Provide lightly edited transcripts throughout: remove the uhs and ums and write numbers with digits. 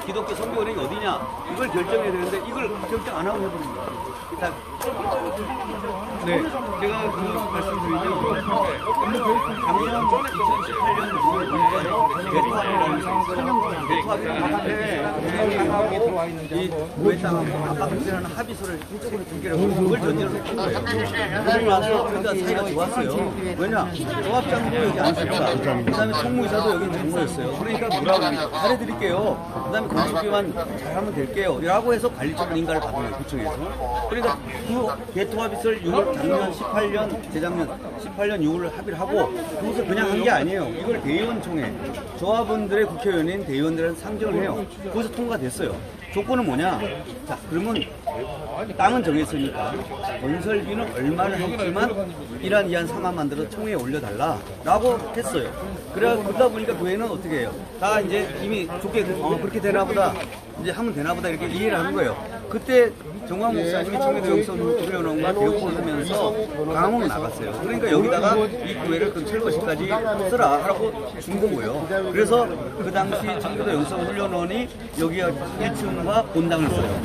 기독교 선교원이 어디냐 이걸 결정해야 되는데 이걸 결정 안 하고 해버린 거예요. 네, 제가 그 말씀드리면 작년 2018년 6월에 대통합이 고해당하고 아파트라는 합의서를 행정으로 중개를 하고 그걸 전제로 했던 거예요. 그러고 나서 우리가 사이가 좋았어요. 왜냐? 조합장도 여기 앉았다. 그 다음에 총무이사도 여기 장모였어요. 그러니까 뭐라고 하면 잘해드릴게요. 그 다음에 건축비만 잘하면 될게요. 라고 해서 관리적인 인가를 받은 거예요. 구청에서. 그러니까 그 대통합의서를 작년 18년, 재작년 18년 6월 합의를 하고 그것을 그냥 한 게 아니에요. 이걸 대의원총회, 조합원들의 국회의원인 대의원들은 상정을 해요. 거기서 통과됐어요. 조건은 뭐냐? 자, 그러면 땅은 정했으니까 건설비는 얼마를 했지만 이란 이한 4만 만들어서 총회에 올려달라라고 했어요. 그러다 보니까 교회는 어떻게 해요? 다 이제 이미 좋게 그렇게 되나 보다 이제 하면 되나 보다 이렇게 이해를 하는 거예요. 그때 정광 목사님이 청해도 영성 후련원과 대역을 하면서 강원으로 나갔어요. 그러니까 여기다가 이 교회를 그 철거시까지 쓰라 하라고 준 거고요. 그래서 그 당시 청해도 영성 훈련원이 여기가 1층과 본당을 써요.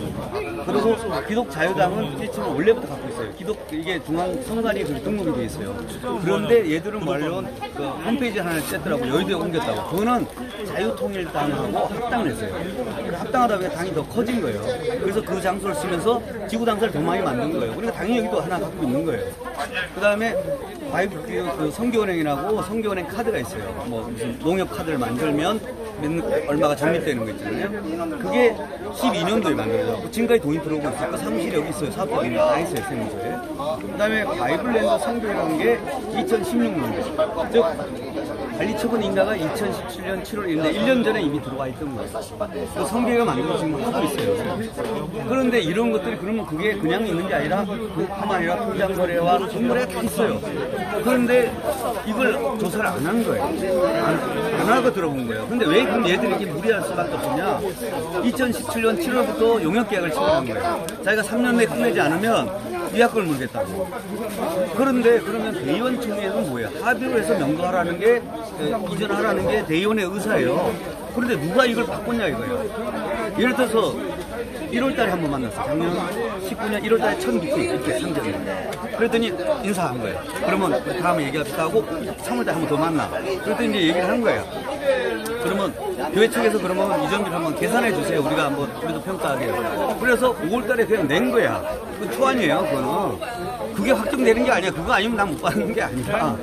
그리고 기독 자유당은 1층을 원래부터 갖고 있어요. 이게 중앙 성관이 등록이 돼 있어요. 그런데 얘들은 물론 그 홈페이지 하나를 쨌더라고 여의도에 옮겼다고. 그거는 자유통일당하고 합당을 했어요. 합당하다 보니까 당이 더 커진 거예요. 그래서 그 장소를 쓰면서 지구 당사를 더 많이 만든 거예요. 그러니까 당연히 여기도 하나 갖고 있는 거예요. 그 다음에 그 성교은행이라고 성교은행 카드가 있어요. 뭐 무슨 농협 카드를 만들면 얼마가 적립되는 거 있잖아요. 그게 12년도에 만들어졌고 지금까지 돈이 들어오고 있어요. 그 사무실이 여기 있어요. 사업자들이 다 있어요. 세무서에. 그 다음에 바이블랜드 성교라는 게 2016년도. 즉 관리처분 인가가 2017년 7월인데 1년 전에 이미 들어와 있던 거예요. 그 성교회가 만들어서 지금 하고 있어요. 그런데 이런 것들이 그러면 그게 그냥 있는 게 아니라 그뿐만 아니라 통장거래와 선거래가 다 있어요. 그런데 이걸 조사를 안 한 거예요. 안 하고 들어본 거예요. 근데 왜 그럼 얘들이 이렇게 무리할 수밖에 없었냐? 2017년 7월부터 용역계약을 체결한 거예요. 자기가 3년 내에 끝내지 않으면 위약금을 물겠다고. 그런데 그러면 대의원총회는 뭐예요? 합의로 해서 명도하라는 게 이전하라는 게 대의원의 의사예요. 그런데 누가 이걸 바꿨냐 이거예요. 예를 들어서 1월달에 한 번 만났어. 작년 19년 1월달에 첫 미팅 이렇게 상정을. 그랬더니 인사한 거예요. 그러면 다음에 얘기합시다 하고 3월달에 한 번 더 만나. 그랬더니 이제 얘기를 하는 거예요. 그러면 교회 측에서 그러면 이전비를 한번 계산해 주세요. 우리가 한번 우리도 평가하게. 그래서 5월달에 그냥 낸 거야. 그 초안이에요. 그거는. 그게 확정되는 게 아니야. 그거 아니면 난 못 받는 게 아니라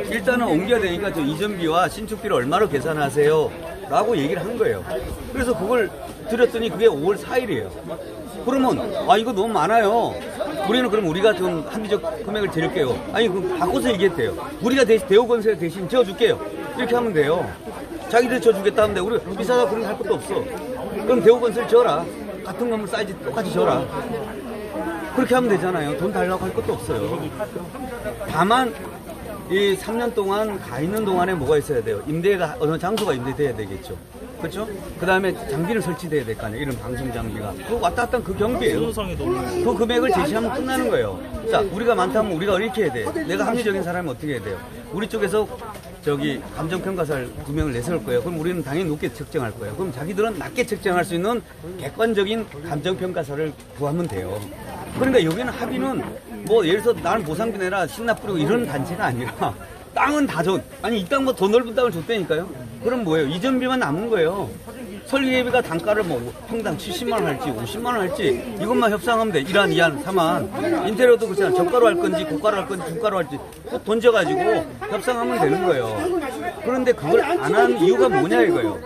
일단은 옮겨야 되니까 저 이전비와 신축비를 얼마로 계산하세요? 라고 얘기를 한 거예요. 그래서 그걸 드렸더니 그게 5월 4일이에요. 그러면 이거 너무 많아요. 우리는 그럼 우리가 좀 합리적 금액을 드릴게요. 아니 그럼 바꿔서 얘기했대요. 우리가 대우건설 대신 지어줄게요. 이렇게 하면 돼요. 자기들이 지어주겠다 하는데 우리 비싸다 그런 거 할 것도 없어. 그럼 대우건설 지어라. 같은 건물 사이즈 똑같이 지어라. 그렇게 하면 되잖아요. 돈 달라고 할 것도 없어요. 다만 이 3년 동안 가 있는 동안에 뭐가 있어야 돼요? 임대가 어느 장소가 임대돼야 되겠죠. 그렇죠? 그 다음에 장비를 설치돼야 될 거 아니에요. 이런 방송 장비가. 그 왔다 갔다 그 경비예요. 그 금액을 제시하면 끝나는 거예요. 자, 우리가 많다면 우리가 이렇게 해야 돼. 내가 합리적인 사람이 어떻게 해야 돼요? 우리 쪽에서 감정평가사를 2명을 내세울 거예요. 그럼 우리는 당연히 높게 책정할 거예요. 그럼 자기들은 낮게 책정할 수 있는 객관적인 감정평가사를 구하면 돼요. 그러니까 여기는 합의는 뭐 예를 들어서 나는 보상비 내라 신나 뿌리고 이런 단체가 아니라 땅은 다 줬. 아니 이 땅 뭐 더 넓은 땅을 줬다니까요. 그럼 뭐예요? 이전비만 남은 거예요. 설계비가 단가를 뭐 평당 70만 원 할지 50만 원 할지 이것만 협상하면 돼. 1안, 2안, 3안. 인테리어도 그렇잖아. 저가로 할 건지 고가로 할 건지 중가로 할지 꼭 던져가지고 협상하면 되는 거예요. 그런데 그걸 안 한 이유가 뭐냐 이거예요.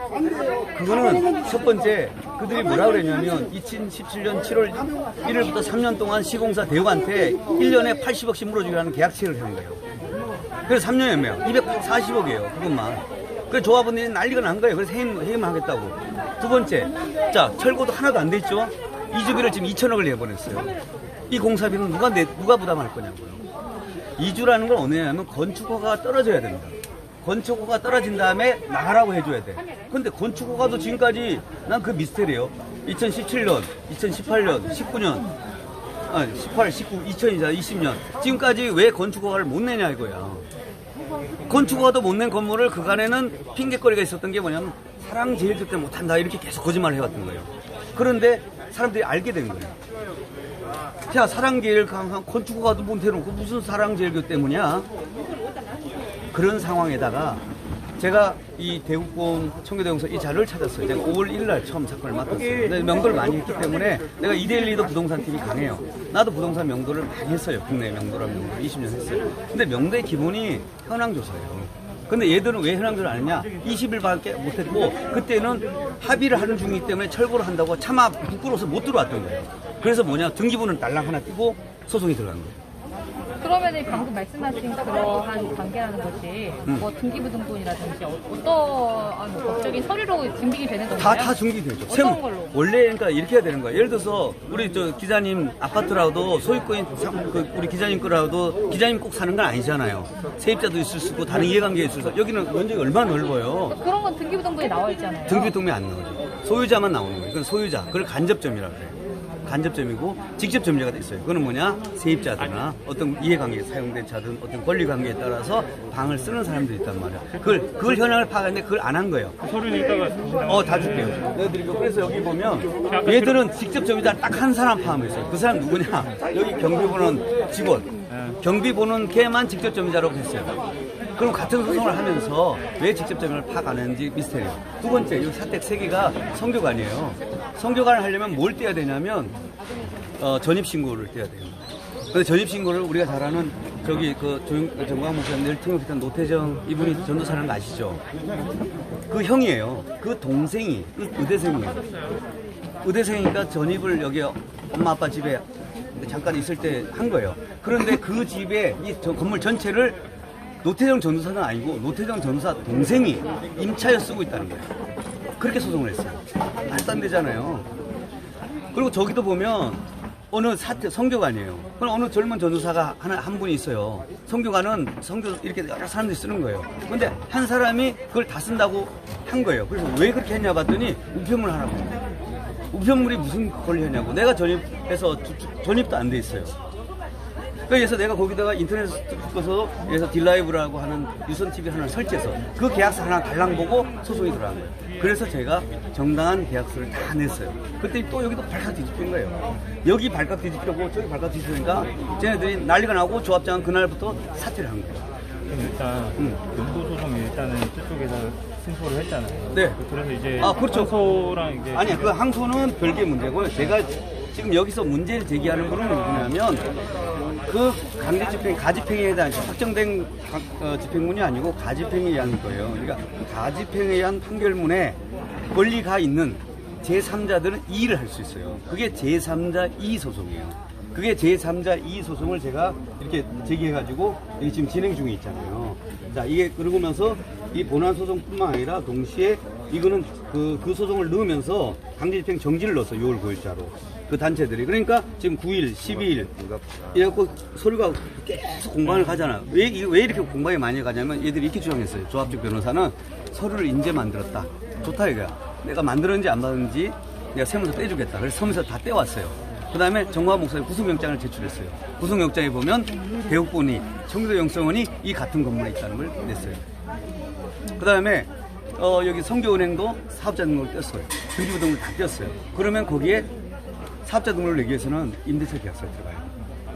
그거는 첫 번째 그들이 뭐라 그랬냐면 2017년 7월 1일부터 3년 동안 시공사 대우한테 1년에 80억씩 물어주기라는 계약체를 한 거예요. 그래서 3년에 얼마예요? 240억이에요. 그것만. 그래서 조합원들이 난리가 난 거예요. 그래서 해임하겠다고. 두 번째, 자 철거도 하나도 안 됐죠. 이주비를 지금 2천억을 내보냈어요. 이 공사비는 누가 부담할 거냐고요. 이주라는 건 뭐냐면 건축허가가 떨어져야 됩니다. 건축허가 떨어진 다음에 나가라고 해줘야 돼. 근데 건축허가도 지금까지 난 그 미스테리예요. 2017년, 2018년, 19년, 18, 19, 2020, 20년 지금까지 왜 건축허가를 못 내냐 이거야. 건축허가도 못 낸 건물을 그간에는 핑계거리가 있었던 게 뭐냐면 사랑제일교 때 못한다 이렇게 계속 거짓말을 해왔던 거예요. 그런데 사람들이 알게 된 거예요. 야, 사랑제일 강한 건축가도 못 해놓고 무슨 사랑제일교 때문이야? 그런 상황에다가 제가 이 대국본 청교대공사 이 자료를 찾았어요. 제가 5월 1일 날 처음 사건을 맡았어요. 근데 명도를 많이 했기 때문에 내가 2대1 리더 부동산 팀이 강해요. 나도 부동산 명도를 많이 했어요. 국내 명도랑 명도를 20년 했어요. 근데 명도의 기본이 현황조사예요. 근데 얘들은 왜 현황조사를 안 했냐? 20일밖에 못했고 그때는 합의를 하는 중이기 때문에 철거를 한다고 차마 부끄러워서 못 들어왔던 거예요. 그래서 뭐냐? 등기부는 달랑 하나 띄고 소송이 들어간 거예요. 그러면은 방금 말씀하신 그러한 관계라는 것이 뭐 등기부 등본이라든지 어떠한 법적인 서류로 증빙이 되는 건가요? 다 중기되죠. 어떤 걸로? 원래 그러니까 이렇게 해야 되는 거예요. 예를 들어서 우리 저 기자님 아파트라도 소유권이 우리 기자님 거라도 기자님 꼭 사는 건 아니잖아요. 세입자도 있을 수 있고 다른 이해관계가 있을 수 있고 여기는 면적이 얼마나 넓어요. 그런 건 등기부 등본에 나와 있잖아요. 등기부 등본이 안 나오죠. 소유자만 나오는 거예요. 그건 소유자. 그걸 간접점이라고 그래요. 간접점이고 직접 점유자가 돼 있어요. 그거는 뭐냐? 세입자들이나 어떤 이해관계에 사용된 차든 어떤 권리관계에 따라서 방을 쓰는 사람들이 있단 말이야. 그걸 현황을 파악했는데 그걸 안 한 거예요. 서류는 이따가 다 줄게요. 내가 드리고 그래서 여기 보면 얘들은 직접 점유자 딱 한 사람 포함했어요. 그 사람 누구냐? 여기 경비 보는 직원. 경비 보는 걔만 직접 점유자라고 했어요. 그럼 같은 소송을 하면서 왜 직접 점유를 파악 안 했는지 미스테리예요. 두 번째, 이 사택 3개가 성교관이에요. 성교관을 하려면 뭘 떼야 되냐면 전입신고를 떼야 돼요. 근데 전입신고를 우리가 잘 아는 저기 정광 목사님 늘 통역했던 노태정 이분이 전도사라는 거 아시죠? 그 형이에요. 그 동생이 의대생이에요. 의대생이니까 전입을 여기 엄마 아빠 집에 잠깐 있을 때 한 거예요. 그런데 그 집에 이 건물 전체를 노태정 전도사는 아니고 노태정 전도사 동생이 임차여 쓰고 있다는 거예요. 그렇게 소송을 했어요. 말도 안 되잖아요. 그리고 저기도 보면 어느 성교관이에요. 그럼 어느 젊은 전도사가 한 분이 있어요. 성교관은 이렇게 여러 사람들이 쓰는 거예요. 근데 한 사람이 그걸 다 쓴다고 한 거예요. 그래서 왜 그렇게 했냐 봤더니 우편물 하라고. 우편물이 무슨 권리냐고. 내가 전입해서 전입도 안 돼 있어요. 그래서 내가 거기다가 인터넷 써서 그래서 딜라이브라고 하는 유선 TV 하나를 설치해서 그 계약서 하나 달랑 보고 소송이 들어간 거예요. 그래서 제가 정당한 계약서를 다 냈어요. 그때 또 여기도 발칵 뒤집힌 거예요. 여기 발칵 뒤집히고 저기 발칵 뒤집히니까 쟤네들이 난리가 나고 조합장은 그날부터 사퇴를 한 거예요. 일단 연도 소송이 일단은 저쪽에서 승소를 했잖아요. 네. 그래서 이제 그렇죠. 항소랑 이제 아니야, 그 항소는 별개 문제고요. 제가 지금 여기서 문제를 제기하는 거는 뭐냐면 그 강제 집행, 가집행에 대한 확정된 집행문이 아니고 가집행에 의한 거예요. 그러니까 가집행에 의한 판결문에 권리가 있는 제3자들은 이의를 할 수 있어요. 그게 제3자 이의 소송이에요. 그게 제3자 이의 소송을 제가 이렇게 제기해가지고 이게 지금 진행 중에 있잖아요. 자, 이게 그러면서 이 본안 소송뿐만 아니라 동시에 이거는 그 소송을 넣으면서 강제집행 정지를 넣었어요. 6월 9일자로. 그 단체들이. 그러니까 지금 9일, 12일 이래갖고 서류가 계속 공방을 가잖아요. 왜 이렇게 공방이 많이 가냐면 얘들이 이렇게 주장했어요. 조합적 변호사는 서류를 인제 만들었다. 좋다 이거야. 내가 만들었는지 안 만들었는지 내가 세무서 떼주겠다. 그래서 세무서 다 떼왔어요. 그 다음에 정광 목사님 구속영장을 제출했어요. 구속영장에 보면 대국본이 청교도 영성원이 이 같은 건물에 있다는 걸 냈어요. 그 다음에 여기 성교은행도 사업자 등록을 뗐어요. 등기부 등록을 다 뗐어요. 그러면 거기에 사업자 등록을 내기 위해서는 임대차 계약서가 들어가요.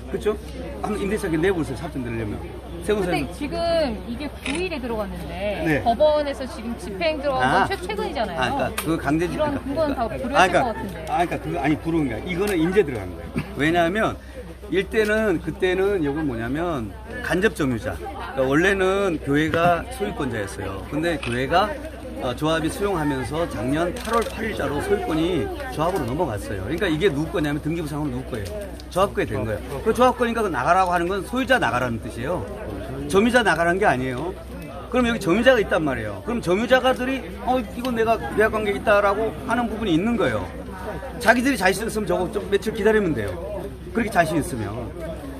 그렇죠? 한번 임대차 계약 내보세요. 사업자 내려면. 근데 지금 이게 9일에 들어갔는데 네. 법원에서 지금 집행 들어간 건 최근이잖아요. 그러니까 그 강제 집행. 이런 근거는 다 불효했을 것 같은데. 그러니까 그거 아니 불효인 거야. 이거는 인제 들어간 거예요. 왜냐하면 그때는 이건 뭐냐면 간접 점유자. 그러니까 원래는 교회가 소유권자였어요. 근데 교회가 조합이 수용하면서 작년 8월 8일자로 소유권이 조합으로 넘어갔어요. 그러니까 이게 누구 거냐면 등기부상으로 누구 거예요? 조합 거에 된 거예요. 그 조합 거니까 그 나가라고 하는 건 소유자 나가라는 뜻이에요. 점유자 나가라는 게 아니에요. 그럼 여기 점유자가 있단 말이에요. 그럼 점유자가들이 이건 내가 계약관계 있다라고 하는 부분이 있는 거예요. 자기들이 자신 있으면 저거 좀 며칠 기다리면 돼요. 그렇게 자신 있으면.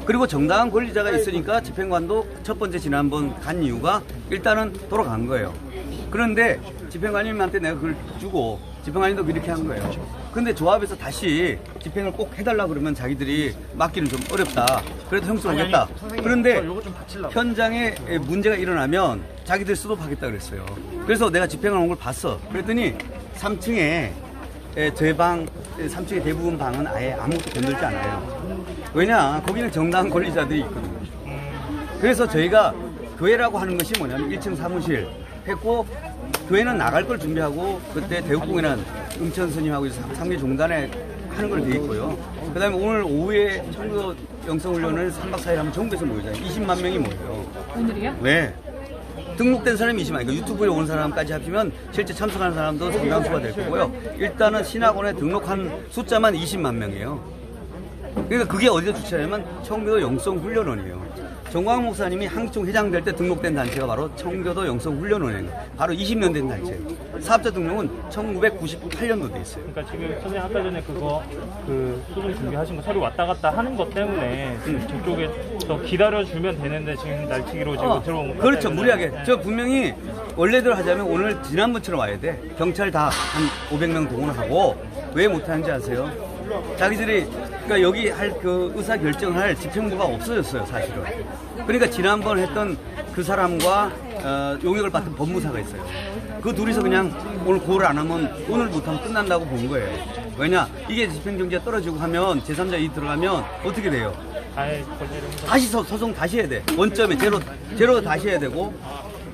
그리고 정당한 권리자가 있으니까 집행관도 첫 번째 지난번 간 이유가 일단은 돌아간 거예요. 그런데 집행관님한테 내가 그걸 주고 집행관리도 이렇게 한 거예요. 근데 조합에서 다시 집행을 꼭 해달라 그러면 자기들이 맡기는 좀 어렵다. 그래도 형식 오겠다. 그런데 현장에 문제가 일어나면 자기들 수습하겠다 그랬어요. 그래서 내가 집행을 온 걸 봤어. 그랬더니 3층에 제 방, 3층의 대부분 방은 아예 아무것도 건들지 않아요. 왜냐? 거기는 정당한 권리자들이 있거든요. 그래서 저희가 교회라고 하는 것이 뭐냐면 1층 사무실 했고, 교회는 나갈 걸 준비하고, 그때 대국공이라는 음천 스님하고 상계 종단에 하는 걸 돼 있고요. 그 다음에 오늘 오후에 청교 영성훈련을 3박 4일 하면 전국에서 모이잖아요. 20만 명이 모여요. 오늘이요? 네. 등록된 사람이 20만, 그러니까 유튜브에 온 사람까지 합치면 실제 참석하는 사람도 상당수가 될 거고요. 일단은 신학원에 등록한 숫자만 20만 명이에요. 그러니까 그게 어디서 주최하냐면 청교도 영성훈련원이에요. 정광 목사님이 한기총 회장 될 때 등록된 단체가 바로 청교도 영성훈련원이에요. 바로 20년 된 단체예요. 사업자 등록은 1998년도 돼 있어요. 그러니까 지금 선생님 아까 전에 그 소송 준비하신 거 서류 왔다 갔다 하는 것 때문에 저쪽에 더 기다려주면 되는데 지금 날치기로 지금 들어온 거 그렇죠. 무리하게. 저 분명히 원래대로 하자면 오늘 지난번처럼 와야 돼. 경찰 다 한 500명 동원하고 왜 못하는지 아세요? 자기들이 그러니까 여기 할 그 의사 결정할 집행부가 없어졌어요, 사실은. 그러니까 지난번 했던 그 사람과 용역을 맡은 법무사가 있어요. 그 둘이서 그냥 오늘 고를 안 하면 오늘 못하면 끝난다고 본 거예요. 왜냐? 이게 집행정지가 떨어지고 하면 제3자 이 들어가면 어떻게 돼요? 다시 소송 다시 해야 돼. 원점에 제로 다시 해야 되고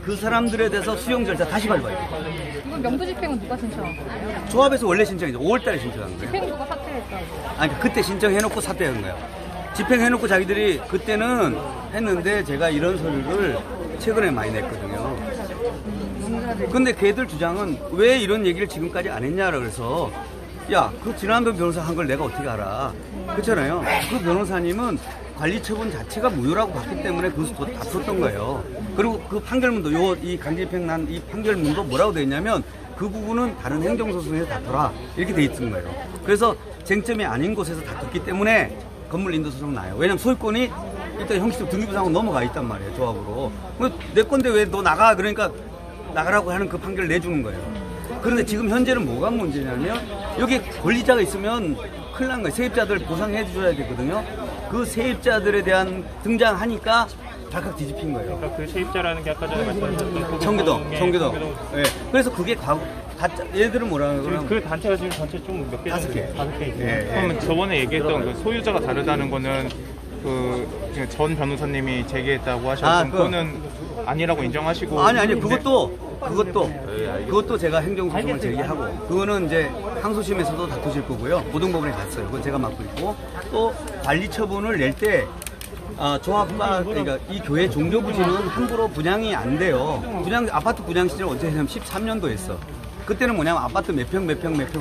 그 사람들에 대해서 수용 절차 다시 밟아야 돼. 이건 명부 집행은 누가 신청한 거예요? 조합에서 원래 신청이죠. 5월달에 신청한 거예요. 집행부가 사퇴했다고. 아니 그때 신청해놓고 사퇴한 거예요. 집행해놓고 자기들이 그때는 했는데 제가 이런 서류를 최근에 많이 냈거든요. 근데 걔들 주장은 왜 이런 얘기를 지금까지 안 했냐라 그래서 야, 그 지난번 변호사 한 걸 내가 어떻게 알아? 그렇잖아요. 그 변호사님은 관리 처분 자체가 무효라고 봤기 때문에 그것도 다퉜던 거예요. 그리고 그 판결문도 이 강제집행 난 이 판결문도 뭐라고 돼 있냐면 그 부분은 다른 행정소송에서 다퉈라 이렇게 돼 있는 거예요. 그래서 쟁점이 아닌 곳에서 다퉜기 때문에 건물 인도 소송 나요. 왜냐면 소유권이 일단 형식적 등기부상으로 넘어가 있단 말이에요. 조합으로. 내 건데 왜 너 나가? 그러니까 나가라고 하는 그 판결을 내주는 거예요. 그런데 지금 현재는 뭐가 문제냐면 여기 권리자가 있으면 큰일 난 거예요. 세입자들 보상해 줘야 되거든요. 그 세입자들에 대한 등장하니까 발칵 뒤집힌 거예요. 그러니까 그 세입자라는 게 아까 전에 말씀하셨던 청교도. 네. 그래서 그게 가짜, 얘들은 뭐라고 지금 그 단체가 지금 전체 좀 몇 개? 5개. 5개 있어요. 예, 그러면 저번에 얘기했던 그 소유자가 다르다는 거는 그 전 변호사님이 제기했다고 하셨던 그거는 아니라고 인정하시고 아니 그것도 제가 행정소송을 제기하고 그거는 이제 항소심에서도 다투실 거고요. 고등법원에 갔어요. 그건 제가 맡고 있고 또 관리 처분을 낼 때 조합과 그러니까 이 교회 종교부지는 함부로 분양이 안 돼요. 아파트 분양 시절 언제 했냐면 13년도 했어. 그때는 뭐냐면 아파트 몇 평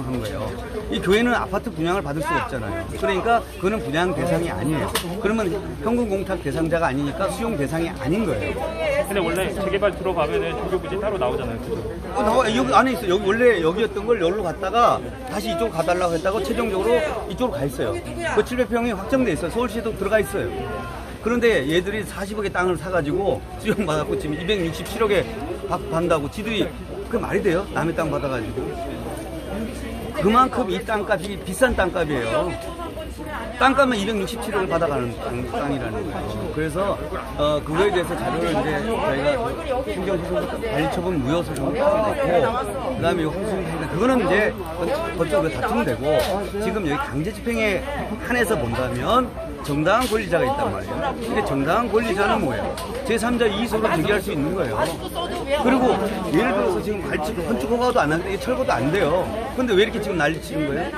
한 거예요. 이 교회는 아파트 분양을 받을 수가 없잖아요. 그러니까 그거는 분양 대상이 아니에요. 그러면 현금 공탁 대상자가 아니니까 수용 대상이 아닌 거예요. 근데 원래 재개발 들어가면은 종교부지 따로 나오잖아요. 그죠? 여기 안에 있어. 여기 원래 여기였던 걸 여기로 갔다가 다시 이쪽으로 가달라고 했다고 최종적으로 이쪽으로 가 있어요. 그 700평이 확정돼 있어요. 서울시에도 들어가 있어요. 그런데 얘들이 40억의 땅을 사가지고 수용받았고 지금 267억에 받는다고 지들이 그 말이 돼요? 남의 땅 받아가지고. 그만큼 이 땅값이 비싼 땅값이에요. 땅값만 267억을 받아가는 땅이라는 거예요. 그래서 그거에 대해서 자료를 이제 저희가 행정소송 관리처분 무효소송을 냈고 그다음에 홍수행위가 그거는 이제 법적으로 다투면 되고 지금 여기 강제집행에 한해서 본다면 정당한 권리자가 있단 말이에요. 근데 정당한 권리자는 뭐예요? 제3자 이의소를 제기할 수 있는 거예요. 그리고 예를 들어서 지금 건축허가도 안 하는데 철거도 안 돼요. 근데 왜 이렇게 지금 난리치는 거예요?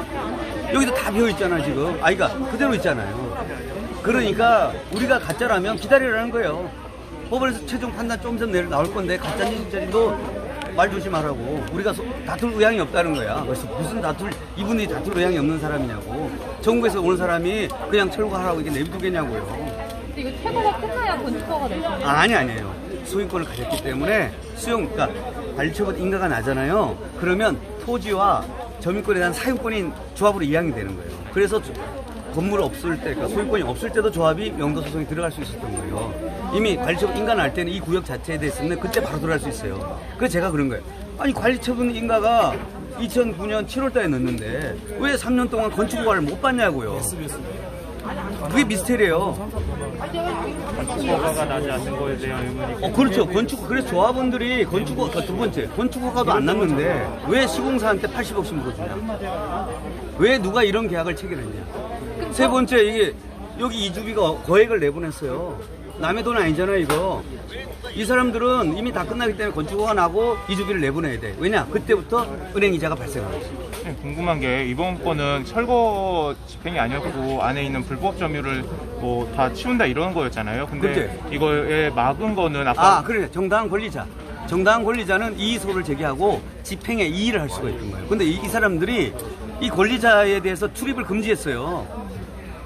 여기도 다 비어있잖아요 지금. 그러니까 그대로 있잖아요. 그러니까 우리가 가짜라면 기다리라는 거예요. 법원에서 최종 판단 좀 전에 나올 건데 가짜인지 진짜인지도 말 조심하라고. 우리가 다툴 의향이 없다는 거야. 그래서 무슨 이분들이 다툴 의향이 없는 사람이냐고. 전국에서 오는 사람이 그냥 철거하라고 이게 내비두겠냐고요. 근데 이거 퇴거가 끝나야 건축허가 되죠? 아니에요. 소유권을 가졌기 때문에 그러니까 관리처분 인가가 나잖아요. 그러면 토지와 점유권에 대한 사용권이 조합으로 이양이 되는 거예요. 그래서 건물 없을 때, 그러니까 소유권이 없을 때도 조합이 명도소송에 들어갈 수 있었던 거예요. 이미 관리처분 인가 날 때는 이 구역 자체에 대해서는 그때 바로 들어갈 수 있어요. 그래서 제가 그런 거예요. 아니 관리처분 인가가 2009년 7월달에 넣었는데 왜 3년 동안 건축 허가를 못 받냐고요. 그게 미스테리예요. 허가가 나지 않는 거에 대한 의문이. 그렇죠. 그래서 조합원들이 두 번째 건축 허가도 안 났는데 왜 시공사한테 80억씩 물어주냐? 왜 누가 이런 계약을 체결했냐? 세 번째 이게 여기 이주비가 거액을 내보냈어요. 남의 돈 아니잖아요, 이거. 이 사람들은 이미 다 끝나기 때문에 건축허가 나고 이주비를 내보내야 돼. 왜냐? 그때부터 은행 이자가 발생하죠. 궁금한 게 이번 건은 철거 집행이 아니었고 안에 있는 불법 점유를 뭐 다 치운다 이런 거였잖아요. 근데 그치? 이거에 막은 거는 아까 그래. 정당한 권리자. 정당한 권리자는 이의소를 제기하고 집행에 이의를 할 수가 있던 거예요. 근데 이 사람들이 이 권리자에 대해서 출입을 금지했어요.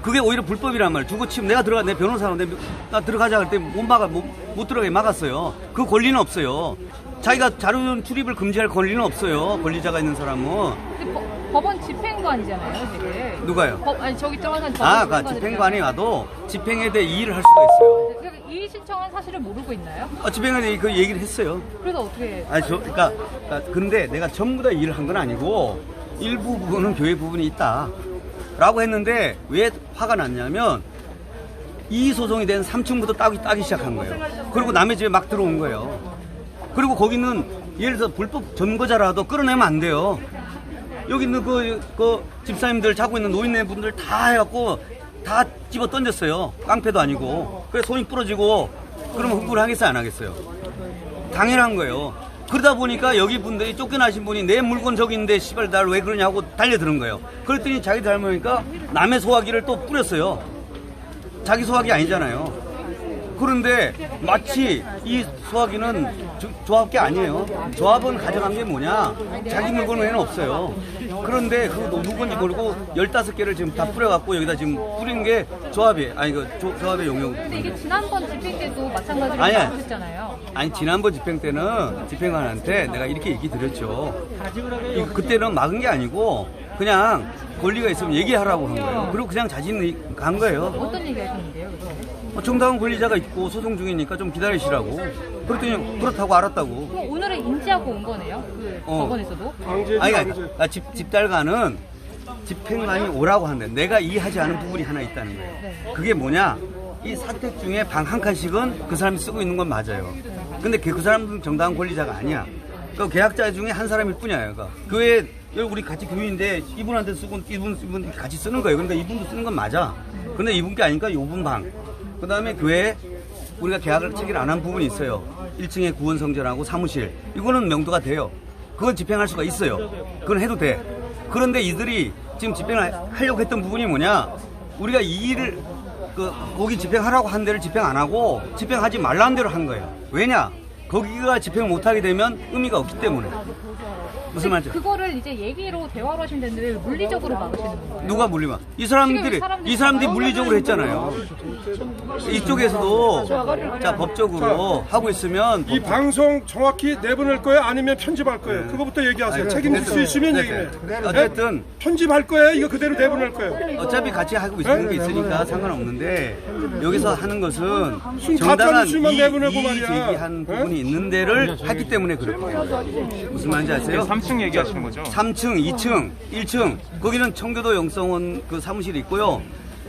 그게 오히려 불법이란 말이에요. 주거 침입. 내 변호사인데 나 들어가자 할 때 못 들어가게 막았어요. 그 권리는 없어요. 자기가 자료 출입을 금지할 권리는 없어요. 권리자가 있는 사람은. 근데 법원 집행관이잖아요, 지금. 누가요? 아니 저기 들어가는 집행관이 와도 집행에 대해 이의를 할 수가 있어요. 그러니까 이의 신청한 사실을 모르고 있나요? 집행에 대해 그 얘기를 했어요. 그래서 어떻게? 그러니까 근데 내가 전부 다 이의를 한 건 아니고 일부 부분은 교회 부분이 있다. 라고 했는데 왜 화가 났냐면 이의 소송이 된 3층부터 따기 시작한 거예요. 그리고 남의 집에 막 들어온 거예요. 그리고 거기는 예를 들어서 불법 점거자라도 끌어내면 안 돼요. 여기 있는 그 집사님들 자고 있는 노인네분들 다 해갖고 다 집어 던졌어요. 깡패도 아니고. 그래서 손이 부러지고 그러면 흥분을 하겠어요, 안 하겠어요? 당연한 거예요. 그러다 보니까 여기 분들이 쫓겨나신 분이 내 물건 저기 있는데 씨발 날 왜 그러냐고 달려드는 거예요. 그랬더니 자기 닮으니까 남의 소화기를 또 뿌렸어요. 자기 소화기 아니잖아요. 그런데 마치 이 소화기는 조합 게 아니에요. 조합은 가져간 게 뭐냐? 자기 물건 외에는 없어요. 그런데 그거 누군지 모르고 15개를 지금 다 뿌려갖고 여기다 지금 뿌린 게 조합이에요. 조합의 용역. 근데 이게 지난번 집행 때도 마찬가지로 아니야. 나오셨잖아요. 아니 지난번 집행 때는 집행관한테 내가 이렇게 얘기 드렸죠. 그때는 막은 게 아니고 그냥 권리가 있으면 얘기하라고 한 거예요. 그리고 그냥 자신 간 거예요. 어떤 얘기 하셨는데요? 그래서? 정당한 권리자가 있고 소송 중이니까 좀 기다리시라고. 그랬더니 그렇다고 알았다고. 그럼 오늘은 인지하고 온 거네요? 그 법원에서도? 그러니까 집달관은 집행관이 오라고 하는데 내가 이해하지 않은 부분이 하나 있다는 거예요. 네. 그게 뭐냐? 이 사택 중에 방 한 칸씩은 그 사람이 쓰고 있는 건 맞아요. 근데 그 사람은 정당한 권리자가 아니야. 그 계약자 중에 한 사람일 뿐이야. 교회 우리 같이 교인인데 이분한테 쓰고 이분 같이 쓰는 거예요. 그러니까 이분도 쓰는 건 맞아. 근데 이분께 아니니까 요분 방. 그 다음에 교회 우리가 계약을 체결 안 한 부분이 있어요. 1층에 구원성전하고 사무실. 이거는 명도가 돼요. 그건 집행할 수가 있어요. 그건 해도 돼. 그런데 이들이 지금 집행을 하려고 했던 부분이 뭐냐? 우리가 이 일을 거기 집행하라고 한 데를 집행 안 하고 집행하지 말라는 대로 한 거예요. 왜냐? 거기가 집행을 못하게 되면 의미가 없기 때문에. 무슨 말이죠? 그거를 이제 얘기로 대화로 하시면 되는데 왜 물리적으로 막으시는 건가요? 누가 물리면? 이 사람들이 물리적으로 했잖아요. 이쪽에서도 자 법적으로 하고 있으면 이 방송 정확히 내보낼 거예요? 아니면 편집할 거예요? 그거부터 얘기하세요. 책임질 수 있으면 얘기해. 어쨌든 편집할 거예요? 이거 그대로 내보낼 거예요? 어차피 같이 하고 있는 게 있으니까 상관없는데 여기서 하는 것은 가짜 정당한 뉴스만 내보내고 말이야. 제기한 부분이 있는 데를 했기 때문에 그렇거든요. 무슨 말인지 아세요? 3층 얘기하시는 거죠? 3층, 2층, 1층 거기는 청교도 영성원 그 사무실이 있고요.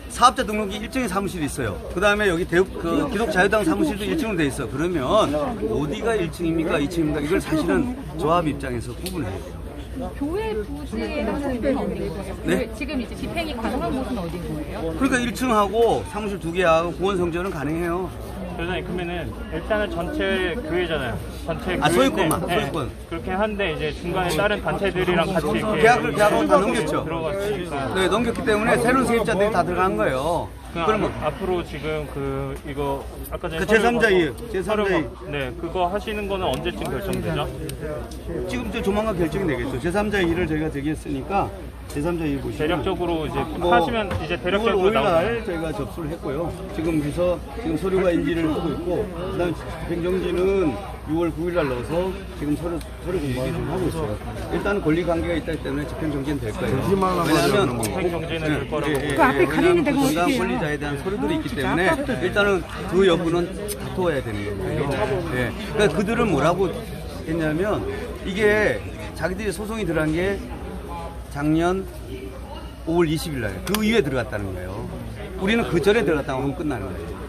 사업자 등록이 1층에 사무실이 있어요. 그 다음에 여기 기독자유당 사무실도 1층으로 돼 있어. 그러면 어디가 1층입니까? 2층입니까? 이걸 사실은 조합 입장에서 구분해야 돼요. 교회 부지에 하는 데는 어디 거예요? 네? 지금 이제 집행이 가능한 곳은 어딘 거예요? 그러니까 1층하고 사무실 2개하고 구원성전은 가능해요. 교장님 그러면은 일단은 전체 교회잖아요. 전체 교회인데, 소유권만, 소유권. 그렇게 한데 이제 중간에 다른 단체들이랑 같이 이렇게 계약을 다 넘겼죠. 들어갔으니까. 네, 넘겼기 때문에 새로운 세입자들이 다 들어간 거예요. 그러면 앞으로 지금 이거 아까 전에 제3자이에요. 네, 그거 하시는 거는 언제쯤 결정되죠? 지금 조만간 결정이 되겠죠. 제3자 일을 저희가 제기했으니까 제3자 일 보시면 대략적으로 이제 하시면 이제 6월 대략적으로 5일 날 저희가 접수를 했고요. 지금 서류가 인지를 하고 있고 그다음 집행정지는 6월 9일 날 넣어서 지금 서류 공부를 좀 하고 있어요. 일단은 권리 관계가 있기 때문에 집행정지는 될 거예요. 왜냐하면 집행정지는 될 거라고. 그 앞에 가리는 데가 어떻게 권리자에 대한 서류들이 있기 때문에 일단은 그 여부는 다퉈야 되는 거예요. 예. 그러니까 그들은 뭐라고 했냐면 이게 자기들이 소송이 들어간 게 작년 5월 20일 날 그 이후에 들어갔다는 거예요. 우리는 그 전에 들어갔다고 하면 끝나는 거예요.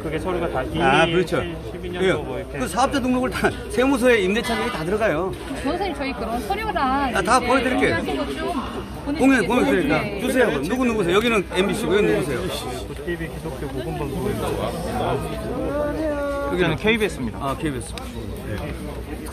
그게 서류가 다 그렇죠. 12년도 뭐 이렇게 그 사업자 등록을 다 세무서에 임대차명이 다 들어가요. 변호사님 저희 그런 서류랑 다 보여드릴게요. 보내드릴까? 네. 주세요. 누구세요? 여기는 MBC고 여기 누구세요? TV 기독교 보건방송입니다. 여기는 KBS입니다. 아, KBS.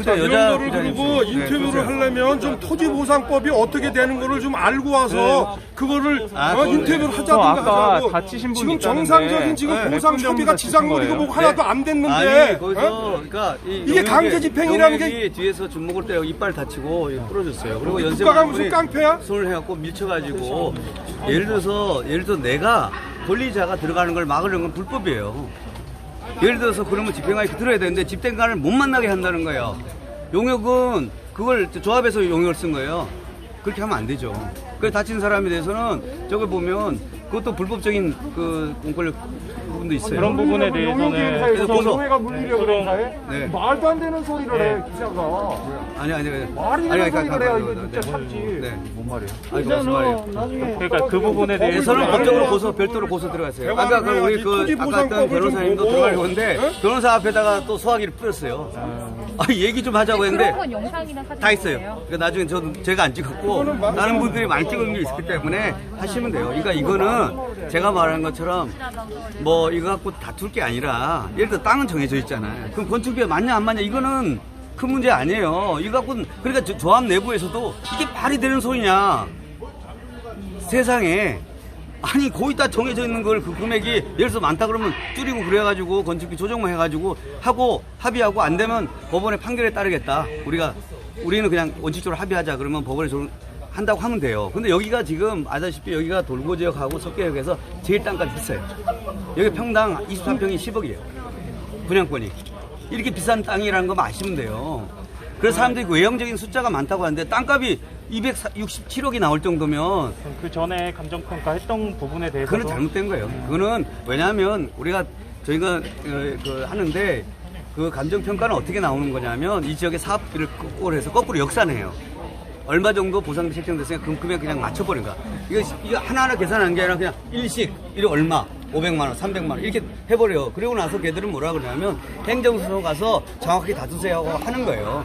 자, 그때 이런 거를 기자님 그리고 네, 인터뷰를 그렇죠. 하려면 좀 토지보상법이 어떻게 되는 거를 좀 알고 와서 그거를 인터뷰를 하자든가 아까 하자고. 다치신 분 지금 있다는데, 정상적인 지금 네, 보상 몇 분 협의가 정도 지상으로 다치신 이거 뭐 거예요? 하나도 안 됐는데 아니, 거기서, 그러니까 이게 강제 집행이라는 게 뒤에서 주먹을 때려 이빨 다치고 부러졌어요. 그리고 국가가 무슨 깡패야? 손을 해갖고 밀쳐가지고 예를 들어서 내가 권리자가 들어가는 걸 막으려는 건 불법이에요. 예를 들어서 그러면 집행관이 들어야 되는데 집행관을 못 만나게 한다는 거예요. 용역은 그걸 조합에서 용역을 쓴 거예요. 그렇게 하면 안 되죠. 그 다친 사람에 대해서는 저걸 보면 그것도 불법적인 그 공권력 부분도 있어요. 그런 부분에 대해서는 그래서 고소. 용해가 물리려고 행사해? 네. 말도 안 되는 소리를 해 기자가. 아니. 말이 되는 소리를 해야 이거 진짜 참지. 네. 뭔 말이에요? 아니, 무슨 말이에요? 그러니까 그 부분에 대해서는 대해서는 법적으로 고소, 별도로 고소 들어갔어요. 아까 그 우리 아까 했던 변호사님도 들어가려고 했는데 변호사 앞에다가 또 소화기를 뿌렸어요. 얘기 좀 하자고 했는데 그런 건 영상이나 사진 다 있어요. 그러니까 나중에 제가 안 찍었고 다른 분들이 많이 찍은 게 있기 때문에 하시면 돼요. 그러니까 이거는 제가 말한 것처럼 뭐 이거 갖고 다툴 게 아니라 예를 들어 땅은 정해져 있잖아요. 그럼 건축비가 맞냐 안 맞냐 이거는 큰 문제 아니에요. 이거 갖고 그러니까 조합 내부에서도 이게 말이 되는 소리냐 세상에. 아니 거의 다 정해져 있는 걸 그 금액이 예를 들어서 많다 그러면 줄이고 그래가지고 건축비 조정만 해가지고 하고 합의하고 안 되면 법원의 판결에 따르겠다. 우리는 그냥 원칙적으로 합의하자 그러면 법원에 한다고 하면 돼요. 근데 여기가 지금 아시다시피 여기가 돌고 지역하고 석계역에서 제일 땅값이 비싸요. 여기 평당 23평이 10억이에요. 분양권이. 이렇게 비싼 땅이라는 거 아시면 돼요. 그래서 사람들이 그 외형적인 숫자가 많다고 하는데 땅값이 267억이 나올 정도면 그 전에 감정평가 했던 부분에 대해서 그건 잘못된 거예요. 그거는 왜냐하면 저희가 하는데 그 감정평가는 어떻게 나오는 거냐면 이 지역의 사업비를 거꾸로 해서 거꾸로 역산해요. 얼마 정도 보상이 책정됐으니까 그 금액 그냥 맞춰버린 거야. 이거 하나하나 계산하는 게 아니라 그냥 일식, 이거 얼마, 500만 원, 300만 원 이렇게 해버려요. 그리고 나서 걔들은 뭐라 그러냐면 행정소송 가서 정확하게 다투세요 하고 하는 거예요.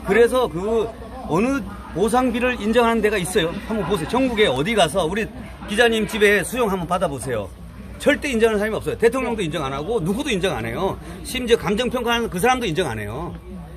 그래서 그 어느 보상비를 인정하는 데가 있어요. 한번 보세요. 전국에 어디 가서 우리 기자님 집에 수용 한번 받아보세요. 절대 인정하는 사람이 없어요. 대통령도 인정 안 하고 누구도 인정 안 해요. 심지어 감정평가하는 그 사람도 인정 안 해요.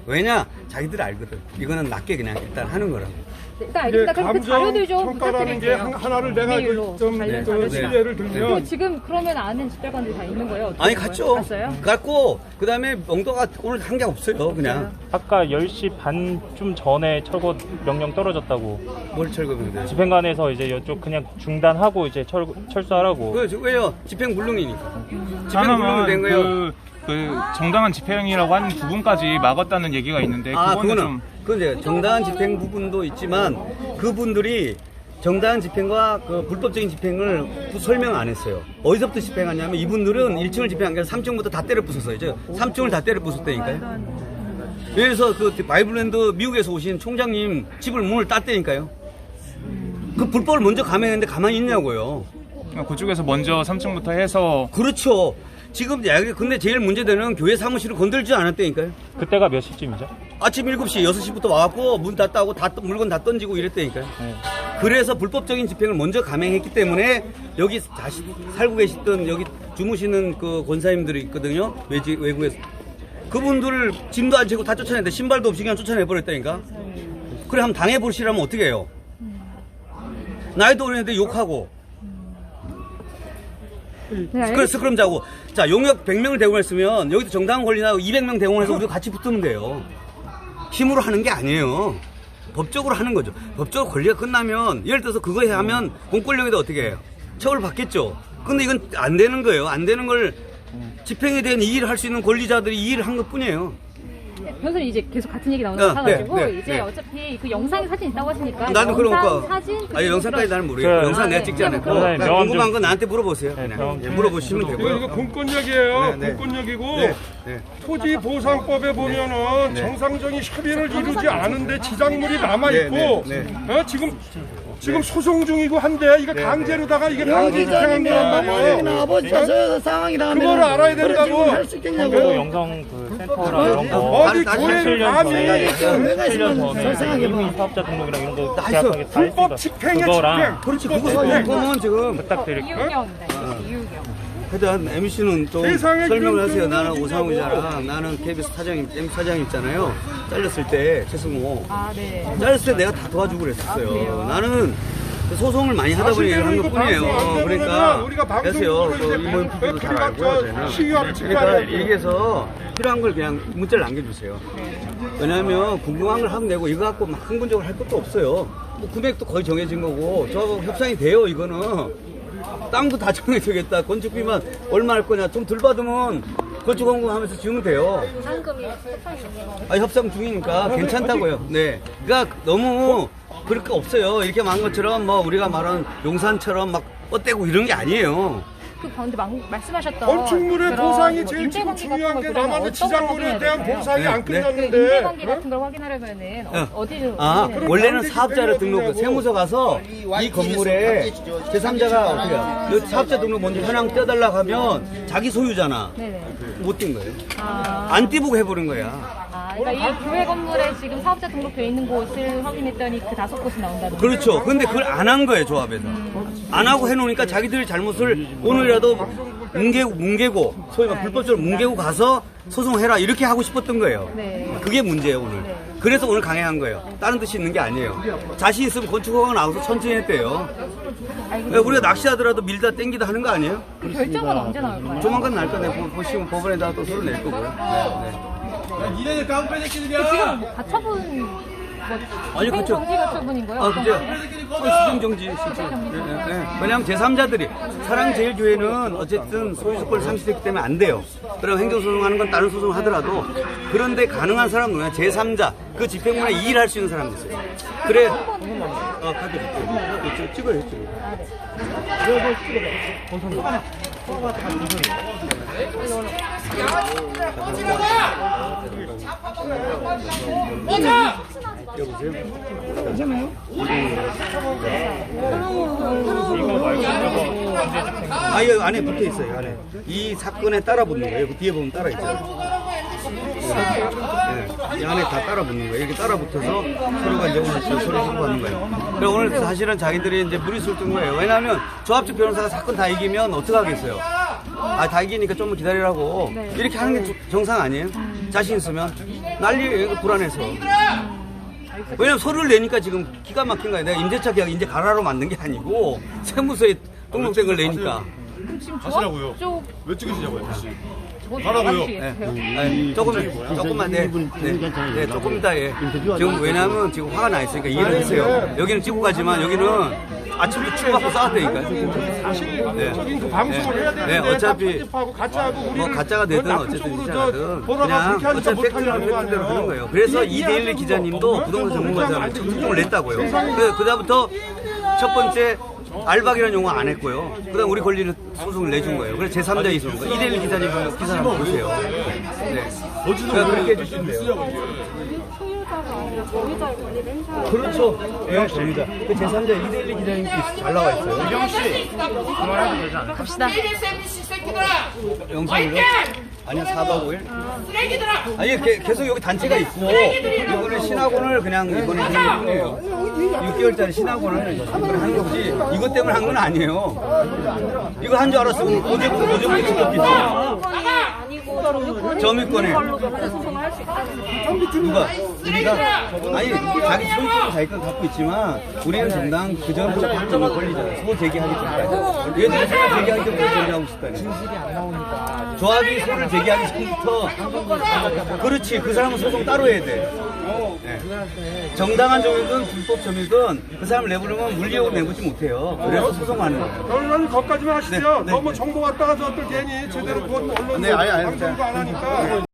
왜냐? 자기들 알거든. 이거는 낮게 그냥 일단 하는 거라고. 일단 알겠습니다. 그럼 그 자료들 좀 평가라는 게 부탁드릴게요. 하나를 내가 이메일로 좀 관련 그 자료들. 실례를 그리고 들면 지금 그러면 아는 집배관들이 다 있는 거예요? 어떻게 아니 된 갔죠. 거예요? 갔어요? 갔고 그다음에 명도가 오늘 한 게 없어요. 그냥 아까 10시 반쯤 전에 철거 명령 떨어졌다고 뭘 철거했는데. 집행관에서 이제 이쪽 그냥 중단하고 이제 철수하라고. 왜요? 집행불능이니까. 집행불능이 하나만 된 거예요. 그 정당한 집행이라고 하는 부분까지 막았다는 얘기가 있는데 그건 이제 정당한 집행 부분도 있지만 그분들이 정당한 집행과 그 불법적인 집행을 설명 안 했어요. 어디서부터 집행하냐면 이분들은 1층을 집행한 게 아니라 3층부터 다 때려 부쉈어요. 3층을 다 때려 부쉈다니까요. 그래서 그 바이블랜드 미국에서 오신 총장님 집을 문을 땄다니까요. 그 불법을 먼저 감행했는데 가만히 있냐고요. 그쪽에서 먼저 3층부터 해서 그렇죠. 지금 근데 제일 문제되는 교회 사무실을 건들지 않았다니까요. 그때가 몇 시쯤이죠? 아침 7시, 6시부터 와갖고 문 닫다고 물건 다 던지고 이랬다니까요. 네. 그래서 불법적인 집행을 먼저 감행했기 때문에 여기 다시 살고 계시던 여기 주무시는 그 권사님들이 있거든요. 외국에서. 그분들을 짐도 안 채고 다 쫓아냈는데 신발도 없이 그냥 쫓아내버렸다니까. 그래 한번 당해보시라면 어떻게 해요? 나이도 어린데 욕하고. 네, 그래서 그럼 자고 자 용역 100명을 대공했으면 여기도 정당한 권리나 200명 대공해서 우리가 같이 붙으면 돼요. 힘으로 하는 게 아니에요. 법적으로 하는 거죠. 법적으로 권리가 끝나면 예를 들어서 그거 하면 공권력에다 어떻게 해요? 처벌 받겠죠. 근데 이건 안 되는 거예요. 안 되는 걸 집행에 대한 이의를 할 수 있는 권리자들이 이의를 한 것 뿐이에요. 변호사님 이제 계속 같은 얘기 나오는 것 같아가지고 네, 이제 네. 어차피 그 영상에 사진 있다고 하시니까 나는 그런 거 사진 아니 영상까지 나는 모르겠고 영상 내가 찍지 않았고 네, 그러니까 궁금한 건 나한테 물어보세요. 그냥 병원 예, 물어보시면 되고요. 이거 공권력이에요. 네. 공권력이고 네, 네. 토지보상법에 보면은 정상적인 협의를 이루지 않은데 지작물이 남아 있고 네, 지금 소송 중이고 한데 이거 강제로다가 이게 강제 집행한 거란 말이에요. 아버지 자서 상황이 나면 그거를 알아야 된다고. 할수 있겠냐고. 그 영상 그 센터랑 이런 거 어디 다시 교회를 7년 감히 전에 내가 7년 있으면 전에 이미 사업자 등록이랑 이런 거 계약하게 다 불법 했으니까 집행이야, 그거랑 집행. 그렇지 그거 그거는 지금 부탁드릴게요. 이유경입니다. 이유경. 하여튼 MBC는 좀 세상에 설명을 그- 하세요. 나는 오상우잖아. 나는 KBS MBC 사장 있잖아요. 잘렸을 때 최승호 아, 네. 잘렸을 때 내가 다 도와주고 그랬었어요. 그래요? 나는 그 소송을 많이 하다 보니 사실대로 한 이거 것뿐이에요. 방송 안 그러니까 되면은 우리가 방송 그래서요. 중에 이제 이번 PD도 잘 알고요. 저는 시위하고 그러니까 집회하고. 얘기해서 필요한 걸 그냥 문자를 남겨주세요. 왜냐하면 궁금한 걸 하면 되고 이거 갖고 막 흥분적으로 할 것도 없어요. 뭐 금액도 거의 정해진 거고 저하고 협상이 돼요. 이거는 땅도 다 정해지겠다. 건축비만 얼마 할 거냐. 좀 덜 받으면 건축원금 하면서 지으면 돼요. 상금이 협상이요. 아, 협상 중이니까 괜찮다고요. 네. 그러니까 너무 그럴 거 없어요. 이렇게 말한 것처럼 뭐 우리가 말하는 용산처럼 막 뻗대고 이런 게 아니에요. 그 가운데 말씀하셨던 건축물의 그런 보상이 뭐 제일 지금 인재관계 중요한 같은 게 걸 그러면 남았는데 어떤 걸 지작물에 확인해야 대한 될까요? 보상이 안 그 끝났는데 인재관계 같은 걸 확인하려면은 어디를 원래는 사업자를 등록, 세무서 가서 이 건물에 제3자가 어떻게 해요? 사업자 등록 먼저 현황 떼달라고 하면 자기 소유잖아. 네네. 못 띈 거예요. 아, 안 띄고 해보는 거야. 그러니까 이 교회 건물에 지금 사업자 등록되어 있는 곳을 확인했더니 그 5곳이 나온다는 그렇죠. 근데 그걸 안 한 거예요, 조합에서. 안 하고 해놓으니까 자기들이 잘못을 오늘이라도 뭉개고, 소위 말 불법적으로 뭉개고 가서 소송해라, 이렇게 하고 싶었던 거예요. 네. 그게 문제예요, 오늘. 그래서 오늘 강행한 거예요. 다른 뜻이 있는 게 아니에요. 자신 있으면 건축허가 나와서 천천히 했대요. 우리가 낚시하더라도 밀다 땡기다 하는 거 아니에요? 그 결정은 언제 나올까요? 조만간 날 거네. 보시면 법원에다가 또 서류 낼 거고요. 네, 그 지금 뭐 가처분 뭐 아니, 그쵸. 정지 가처분인가요? 아, 그죠? 수정정지 실제. 왜냐하면 제3자들이 사랑제일교회는 어쨌든 소유주권을 상실했기 때문에 안 돼요. 그럼 행정소송하는 건 다른 소송을 하더라도 그런데 가능한 사람은 뭐냐? 제3자 그 집행문에 이의를 할 수 있는 사람이 있어요. 그래. 카드 줄게요. 찍어요, 찍어요. 여보세요? 여기 안에 붙어 있어요, 안에. 이 사건에 따라 붙는 거예요. 뒤에 보면 따라 있잖아요. 이 안에 다 따라 붙는 거예요. 이렇게 따라 붙어서 서류가 이제 오늘 서류 신고하는 거예요. 그리고 오늘 사실은 자기들이 이제 무리수를 뜬 거예요. 왜냐하면 조합측 변호사가 사건 다 이기면 어떻게 하겠어요? 다 이기니까 좀만 기다리라고. 이렇게 하는 게 정상 아니에요? 자신 있으면. 난리예요, 불안해서. 왜냐면 서류를 내니까 지금 기가 막힌 거예요. 내가 임대차 계약 이제 가라로 만든 게 아니고 세무서에 등록된 걸 내니까. 하시라고요? 왜 찍으시냐고요? 가라고요? 조금만 조금 이따 지금 왜냐면 지금 화가 나 있으니까 이해를 하세요. 여기는 찍고 가지만 여기는 아침부터 치고받고 싸웠다니까요. 사실적인 그 방송을 해야 되는데 어차피 편집하고 가짜하고 뭐 우리를 가짜가 되든 어쨌든 이자든 그냥 그냥 어차피 팩트는 팩트대로 그런 거예요. 그래서 이데일리 기자님도 부동산 전문가잖아요. 청구를 냈다고요. 그다음부터 첫 번째 알박이라는 용어 안 했고요. 그다음 우리 권리는 소송을 내준 거예요. 그래서 제3자 이송. 이데일리 기자님 기사 한번 보세요. 네. 그러니까 그렇게 해주시면 돼요. 소유자의 권리를 행사. 그렇죠. 예, 됩니다. 그 제3자 이데일리 기자님도 잘 나와 있어요. 갑시다. 영상으로? 아니요, 4박 5일? 아니, 계속 여기 단체가 있고, 이번에 신학원을 그냥 이번에 하는 뿐이에요. 6개월짜리 신학원을 이번에 한 거지, 이것 때문에 한 건 아니에요. 이거 한 줄 알았으면 어제부터 찍었겠지. 아니고 점유권에. 걸로 경제 소송을 할 수 있다는 거. 누가? 우리가? 아니, 자기 소유권은 자기 건 갖고 있지만, 우리는 정당 그 전부터 확정을 걸리잖아요. 소 제기하기 전까지. 얘들이 소를 제기하기 전부터 정리하고 싶다니. 조합이 소를 제기하기 전부터. 그렇지, 그 사람은 소송 따로 해야 돼. 네. 정당한 점유든 불법 점유든 그 사람을 내부르면 물리적으로 내부지 못해요. 그래서 소송하는 거예요. 변호사님 거기까지만 하시죠. 네. 너무 정보 왔다가 저들 괜히 제대로 그건 언론 네, 아니, 방송도 안 하니까.